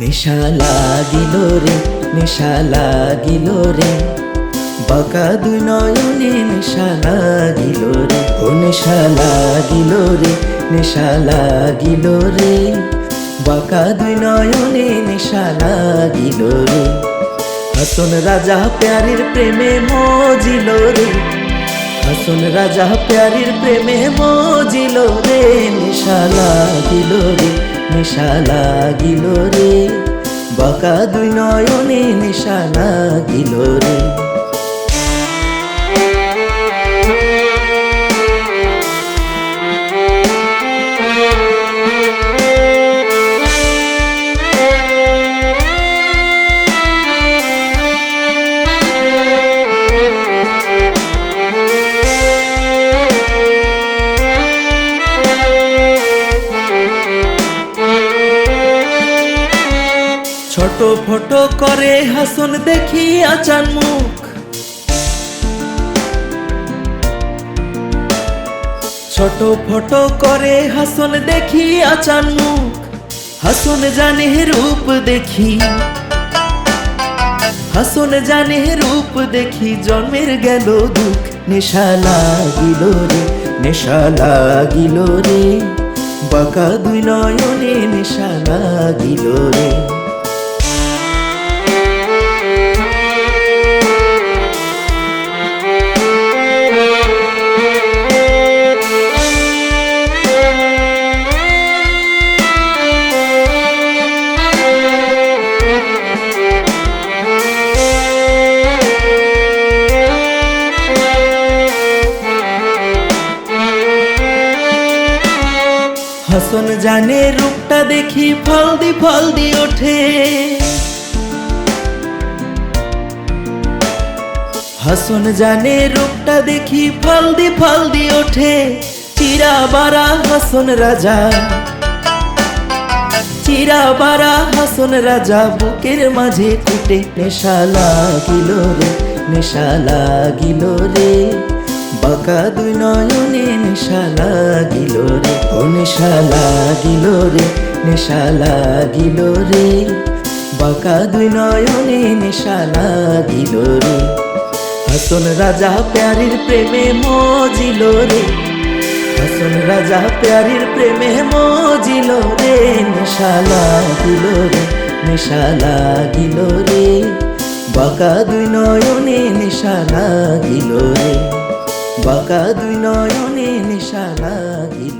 নেশা লাগিল রে, নেশা লাগিল রে, বাঁকা দুই নয়নে নেশা লাগিল রে, ও নেশা লাগিল রে, নেশা লাগিল রে, বাঁকা দুই নয়নে নেশা লাগিল রে। হাসন রাজা প্যারির প্রেমে মজিল রে, হাসন রাজা প্যারির প্রেমে মজিল রে, নেশা লাগিল রে, নেশা লাগিল রে, বাঁকা দুই নয়নে নেশা লাগিল রে। ছোট ফটো করে হাসন দেখি আচান মুখ, ছোট ফটো করে হাসন দেখি আচান মুখ, হাসন জানে রূপ দেখি, হাসন জানে রূপ দেখি জন্মের গেল দুঃখ, নেশা লাগিল রে, নেশা লাগিল রে, বাঁকা দুই নয়নে নেশা লাগিল রে। হাসন জানে রূপটা দেখি ফলদি ওঠে, হাসন জানে রূপটা দেখি ফলদি ওঠে, চিরা বারা হাসন রাজা, চিরা বারা হাসন রাজা বুকের মাঝে কুটে, নেশা লাগিল রে, নেশা লাগিল রে, বাঁকা দুই নয়নে নেশা লাগিল রে, ও নেশা লাগিল রে, নেশা লাগিল রে, বাঁকা দুই নয়নে নেশা লাগিল রে। হাসন রাজা প্যারির প্রেমে মজিল রে, হাসন রাজা প্যারির প্রেমে মজিল রে, নেশা লাগিল রে, নেশা লাগিল রে, বাঁকা দুই নয়নে নেশা লাগিল রে, বাঁকা দুই নয়নে নেশা লাগিল।